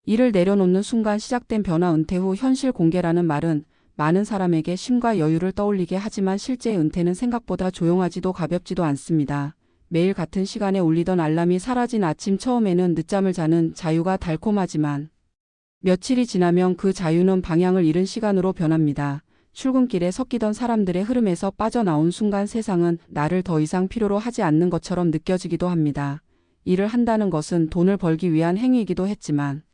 이를 내려놓는 순간 시작된 변화. 은퇴 후 현실 공개라는 말은 많은 사람에게 쉼과 여유를 떠올리게 하지만 실제 은퇴는 생각보다 조용하지도 가볍지도 않습니다. 매일 같은 시간에 울리던 알람이 사라진 아침. 처음에는 늦잠을 자는 자유가 달콤하지만 며칠이 지나면 그 자유는 방향을 잃은 시간으로 변합니다. 출근길에 섞이던 사람들의 흐름에서 빠져나온 순간 세상은 나를 더 이상 필요로 하지 않는 것처럼 느껴지기도 합니다. 일을 한다는 것은 돈을 벌기 위한 행위이기도 했지만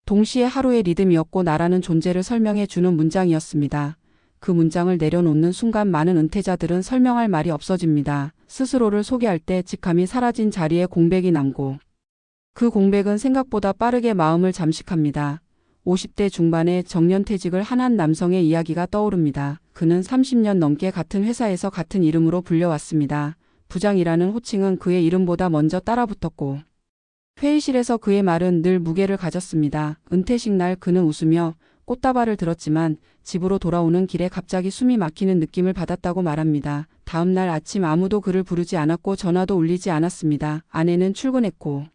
동시에 하루의 리듬이었고 나라는 존재를 설명해 주는 문장이었습니다. 그 문장을 내려놓는 순간 많은 은퇴자들은 설명할 말이 없어집니다. 스스로를 소개할 때 직함이 사라진 자리에 공백이 남고 그 공백은 생각보다 빠르게 마음을 잠식합니다. 50대 중반의 정년퇴직을 한 남성의 이야기가 떠오릅니다. 그는 30년 넘게 같은 회사에서 같은 이름으로 불려왔습니다. 부장이라는 호칭은 그의 이름보다 먼저 따라붙었고 회의실에서 그의 말은 늘 무게를 가졌습니다. 은퇴식 날 그는 웃으며 꽃다발을 들었지만 집으로 돌아오는 길에 갑자기 숨이 막히는 느낌을 받았다고 말합니다. 다음 날 아침 아무도 그를 부르지 않았고 전화도 울리지 않았습니다. 아내는 출근했고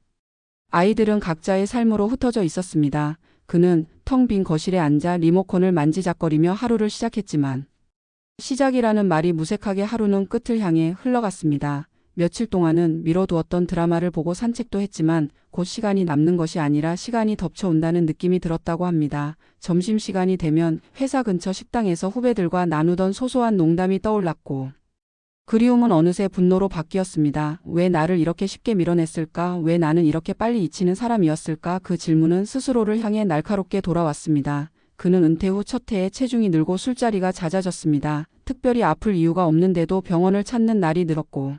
아이들은 각자의 삶으로 흩어져 있었습니다. 그는 텅 빈 거실에 앉아 리모컨을 만지작거리며 하루를 시작했지만 시작이라는 말이 무색하게 하루는 끝을 향해 흘러갔습니다. 며칠 동안은 미뤄두었던 드라마를 보고 산책도 했지만 곧 시간이 남는 것이 아니라 시간이 덮쳐온다는 느낌이 들었다고 합니다. 점심시간이 되면 회사 근처 식당에서 후배들과 나누던 소소한 농담이 떠올랐고 그리움은 어느새 분노로 바뀌었습니다. 왜 나를 이렇게 쉽게 밀어냈을까? 왜 나는 이렇게 빨리 잊히는 사람이었을까? 그 질문은 스스로를 향해 날카롭게 돌아왔습니다. 그는 은퇴 후 첫 해에 체중이 늘고 술자리가 잦아졌습니다. 특별히 아플 이유가 없는데도 병원을 찾는 날이 늘었고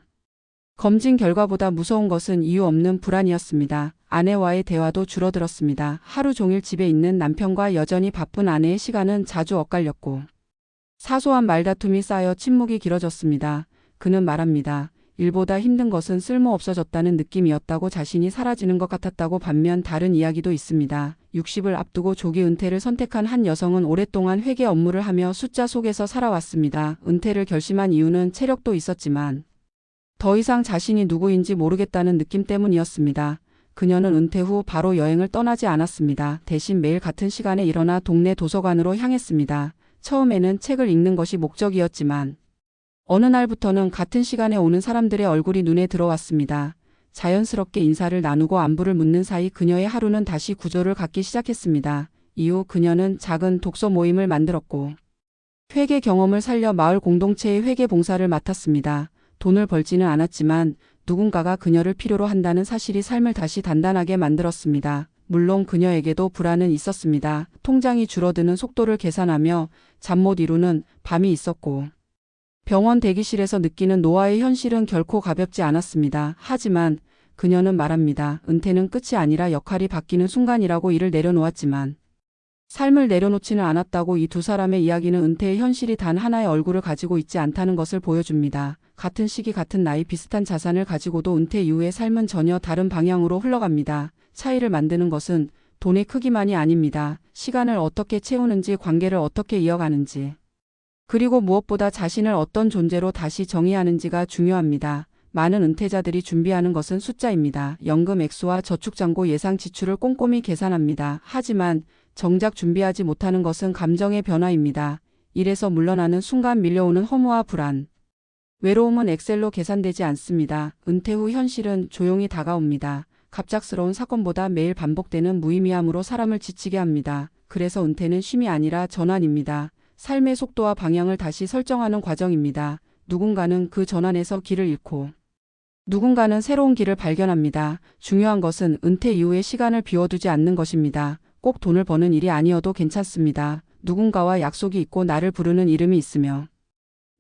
검진 결과보다 무서운 것은 이유 없는 불안이었습니다. 아내와의 대화도 줄어들었습니다. 하루 종일 집에 있는 남편과 여전히 바쁜 아내의 시간은 자주 엇갈렸고 사소한 말다툼이 쌓여 침묵이 길어졌습니다. 그는 말합니다. 일보다 힘든 것은 쓸모없어졌다는 느낌이었다고 자신이 사라지는 것 같았다고. 반면 다른 이야기도 있습니다. 60을 앞두고 조기 은퇴를 선택한 한 여성은 오랫동안 회계 업무를 하며 숫자 속에서 살아왔습니다. 은퇴를 결심한 이유는 체력도 있었지만 더 이상 자신이 누구인지 모르겠다는 느낌 때문이었습니다. 그녀는 은퇴 후 바로 여행을 떠나지 않았습니다. 대신 매일 같은 시간에 일어나 동네 도서관으로 향했습니다. 처음에는 책을 읽는 것이 목적이었지만 어느 날부터는 같은 시간에 오는 사람들의 얼굴이 눈에 들어왔습니다. 자연스럽게 인사를 나누고 안부를 묻는 사이 그녀의 하루는 다시 구조를 갖기 시작했습니다. 이후 그녀는 작은 독서 모임을 만들었고 회계 경험을 살려 마을 공동체의 회계 봉사를 맡았습니다. 돈을 벌지는 않았지만 누군가가 그녀를 필요로 한다는 사실이 삶을 다시 단단하게 만들었습니다. 물론 그녀에게도 불안은 있었습니다. 통장이 줄어드는 속도를 계산하며 잠 못 이루는 밤이 있었고 병원 대기실에서 느끼는 노화의 현실은 결코 가볍지 않았습니다. 하지만 그녀는 말합니다. 은퇴는 끝이 아니라 역할이 바뀌는 순간이라고. 일을 내려놓았지만 삶을 내려놓지는 않았다고. 이 두 사람의 이야기는 은퇴의 현실이 단 하나의 얼굴을 가지고 있지 않다는 것을 보여줍니다. 같은 시기 같은 나이 비슷한 자산을 가지고도 은퇴 이후의 삶은 전혀 다른 방향으로 흘러갑니다. 차이를 만드는 것은 돈의 크기만이 아닙니다. 시간을 어떻게 채우는지, 관계를 어떻게 이어가는지, 그리고 무엇보다 자신을 어떤 존재로 다시 정의하는지가 중요합니다. 많은 은퇴자들이 준비하는 것은 숫자입니다. 연금 액수와 저축잔고 예상 지출을 꼼꼼히 계산합니다. 하지만 정작 준비하지 못하는 것은 감정의 변화입니다. 일에서 물러나는 순간 밀려오는 허무와 불안, 외로움은 엑셀로 계산되지 않습니다. 은퇴 후 현실은 조용히 다가옵니다. 갑작스러운 사건보다 매일 반복되는 무의미함으로 사람을 지치게 합니다. 그래서 은퇴는 쉼이 아니라 전환입니다. 삶의 속도와 방향을 다시 설정하는 과정입니다. 누군가는 그 전환에서 길을 잃고 누군가는 새로운 길을 발견합니다. 중요한 것은 은퇴 이후의 시간을 비워두지 않는 것입니다. 꼭 돈을 버는 일이 아니어도 괜찮습니다. 누군가와 약속이 있고 나를 부르는 이름이 있으며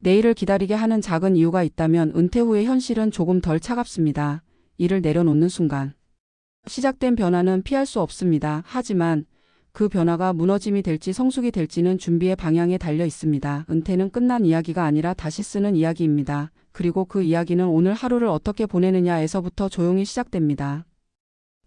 내일을 기다리게 하는 작은 이유가 있다면 은퇴 후의 현실은 조금 덜 차갑습니다. 일을 내려놓는 순간 시작된 변화는 피할 수 없습니다. 하지만 그 변화가 무너짐이 될지 성숙이 될지는 준비의 방향에 달려 있습니다. 은퇴는 끝난 이야기가 아니라 다시 쓰는 이야기입니다. 그리고 그 이야기는 오늘 하루를 어떻게 보내느냐에서부터 조용히 시작됩니다.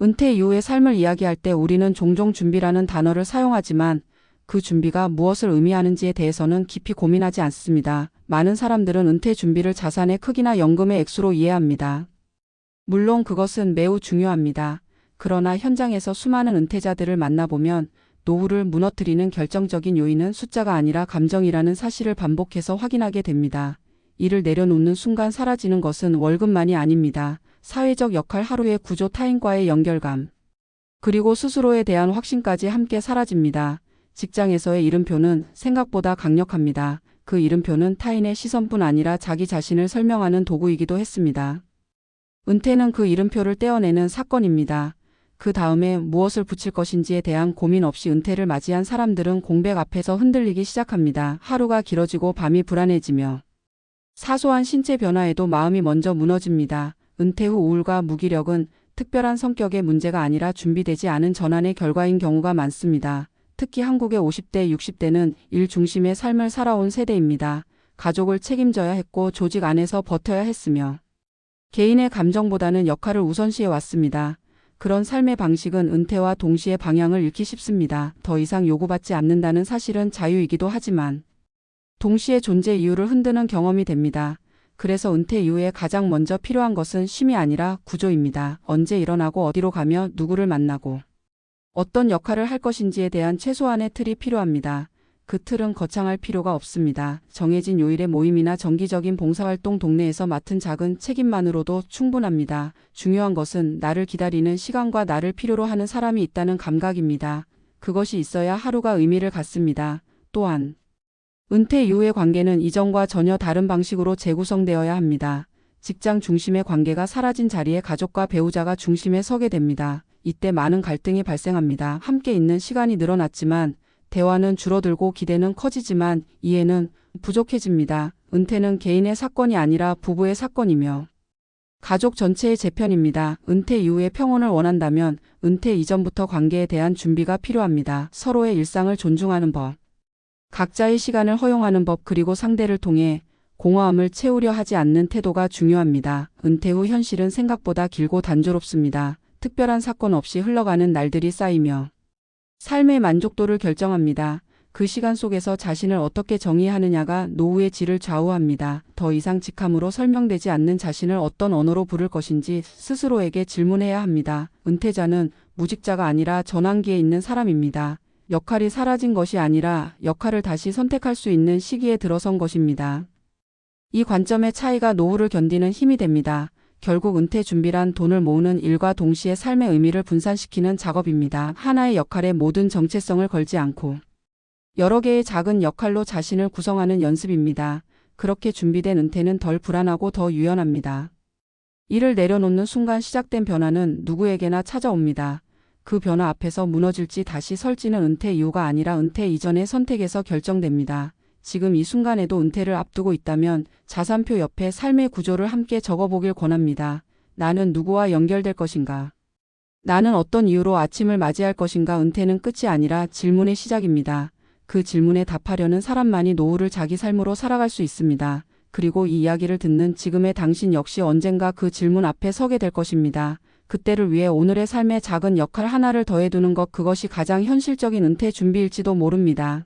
은퇴 이후의 삶을 이야기할 때 우리는 종종 준비라는 단어를 사용하지만 그 준비가 무엇을 의미하는지에 대해서는 깊이 고민하지 않습니다. 많은 사람들은 은퇴 준비를 자산의 크기나 연금의 액수로 이해합니다. 물론 그것은 매우 중요합니다. 그러나 현장에서 수많은 은퇴자들을 만나보면 노후를 무너뜨리는 결정적인 요인은 숫자가 아니라 감정이라는 사실을 반복해서 확인하게 됩니다. 일을 내려놓는 순간 사라지는 것은 월급만이 아닙니다. 사회적 역할, 하루의 구조, 타인과의 연결감, 그리고 스스로에 대한 확신까지 함께 사라집니다. 직장에서의 이름표는 생각보다 강력합니다. 그 이름표는 타인의 시선뿐 아니라 자기 자신을 설명하는 도구이기도 했습니다. 은퇴는 그 이름표를 떼어내는 사건입니다. 그 다음에 무엇을 붙일 것인지에 대한 고민 없이 은퇴를 맞이한 사람들은 공백 앞에서 흔들리기 시작합니다. 하루가 길어지고 밤이 불안해지며 사소한 신체 변화에도 마음이 먼저 무너집니다. 은퇴 후 우울과 무기력은 특별한 성격의 문제가 아니라 준비되지 않은 전환의 결과인 경우가 많습니다. 특히 한국의 50대, 60대는 일 중심의 삶을 살아온 세대입니다. 가족을 책임져야 했고 조직 안에서 버텨야 했으며 개인의 감정보다는 역할을 우선시해 왔습니다. 그런 삶의 방식은 은퇴와 동시에 방향을 잃기 쉽습니다. 더 이상 요구받지 않는다는 사실은 자유이기도 하지만 동시에 존재 이유를 흔드는 경험이 됩니다. 그래서 은퇴 이후에 가장 먼저 필요한 것은 쉼이 아니라 구조입니다. 언제 일어나고 어디로 가며 누구를 만나고 어떤 역할을 할 것인지에 대한 최소한의 틀이 필요합니다. 그 틀은 거창할 필요가 없습니다. 정해진 요일의 모임이나 정기적인 봉사활동, 동네에서 맡은 작은 책임만으로도 충분합니다. 중요한 것은 나를 기다리는 시간과 나를 필요로 하는 사람이 있다는 감각입니다. 그것이 있어야 하루가 의미를 갖습니다. 또한 은퇴 이후의 관계는 이전과 전혀 다른 방식으로 재구성되어야 합니다. 직장 중심의 관계가 사라진 자리에 가족과 배우자가 중심에 서게 됩니다. 이때 많은 갈등이 발생합니다. 함께 있는 시간이 늘어났지만 대화는 줄어들고 기대는 커지지만 이해는 부족해집니다. 은퇴는 개인의 사건이 아니라 부부의 사건이며 가족 전체의 재편입니다. 은퇴 이후의 평온을 원한다면 은퇴 이전부터 관계에 대한 준비가 필요합니다. 서로의 일상을 존중하는 법, 각자의 시간을 허용하는 법, 그리고 상대를 통해 공허함을 채우려 하지 않는 태도가 중요합니다. 은퇴 후 현실은 생각보다 길고 단조롭습니다. 특별한 사건 없이 흘러가는 날들이 쌓이며 삶의 만족도를 결정합니다. 그 시간 속에서 자신을 어떻게 정의하느냐가 노후의 질을 좌우합니다. 더 이상 직함으로 설명되지 않는 자신을 어떤 언어로 부를 것인지 스스로에게 질문해야 합니다. 은퇴자는 무직자가 아니라 전환기에 있는 사람입니다. 역할이 사라진 것이 아니라 역할을 다시 선택할 수 있는 시기에 들어선 것입니다. 이 관점의 차이가 노후를 견디는 힘이 됩니다. 결국 은퇴 준비란 돈을 모으는 일과 동시에 삶의 의미를 분산시키는 작업입니다. 하나의 역할에 모든 정체성을 걸지 않고 여러 개의 작은 역할로 자신을 구성하는 연습입니다. 그렇게 준비된 은퇴는 덜 불안하고 더 유연합니다. 일을 내려놓는 순간 시작된 변화는 누구에게나 찾아옵니다. 그 변화 앞에서 무너질지 다시 설지는 은퇴 이후가 아니라 은퇴 이전의 선택에서 결정됩니다. 지금 이 순간에도 은퇴를 앞두고 있다면 자산표 옆에 삶의 구조를 함께 적어보길 권합니다. 나는 누구와 연결될 것인가? 나는 어떤 이유로 아침을 맞이할 것인가? 은퇴는 끝이 아니라 질문의 시작입니다. 그 질문에 답하려는 사람만이 노후를 자기 삶으로 살아갈 수 있습니다. 그리고 이 이야기를 듣는 지금의 당신 역시 언젠가 그 질문 앞에 서게 될 것입니다. 그때를 위해 오늘의 삶에 작은 역할 하나를 더해두는 것, 그것이 가장 현실적인 은퇴 준비일지도 모릅니다.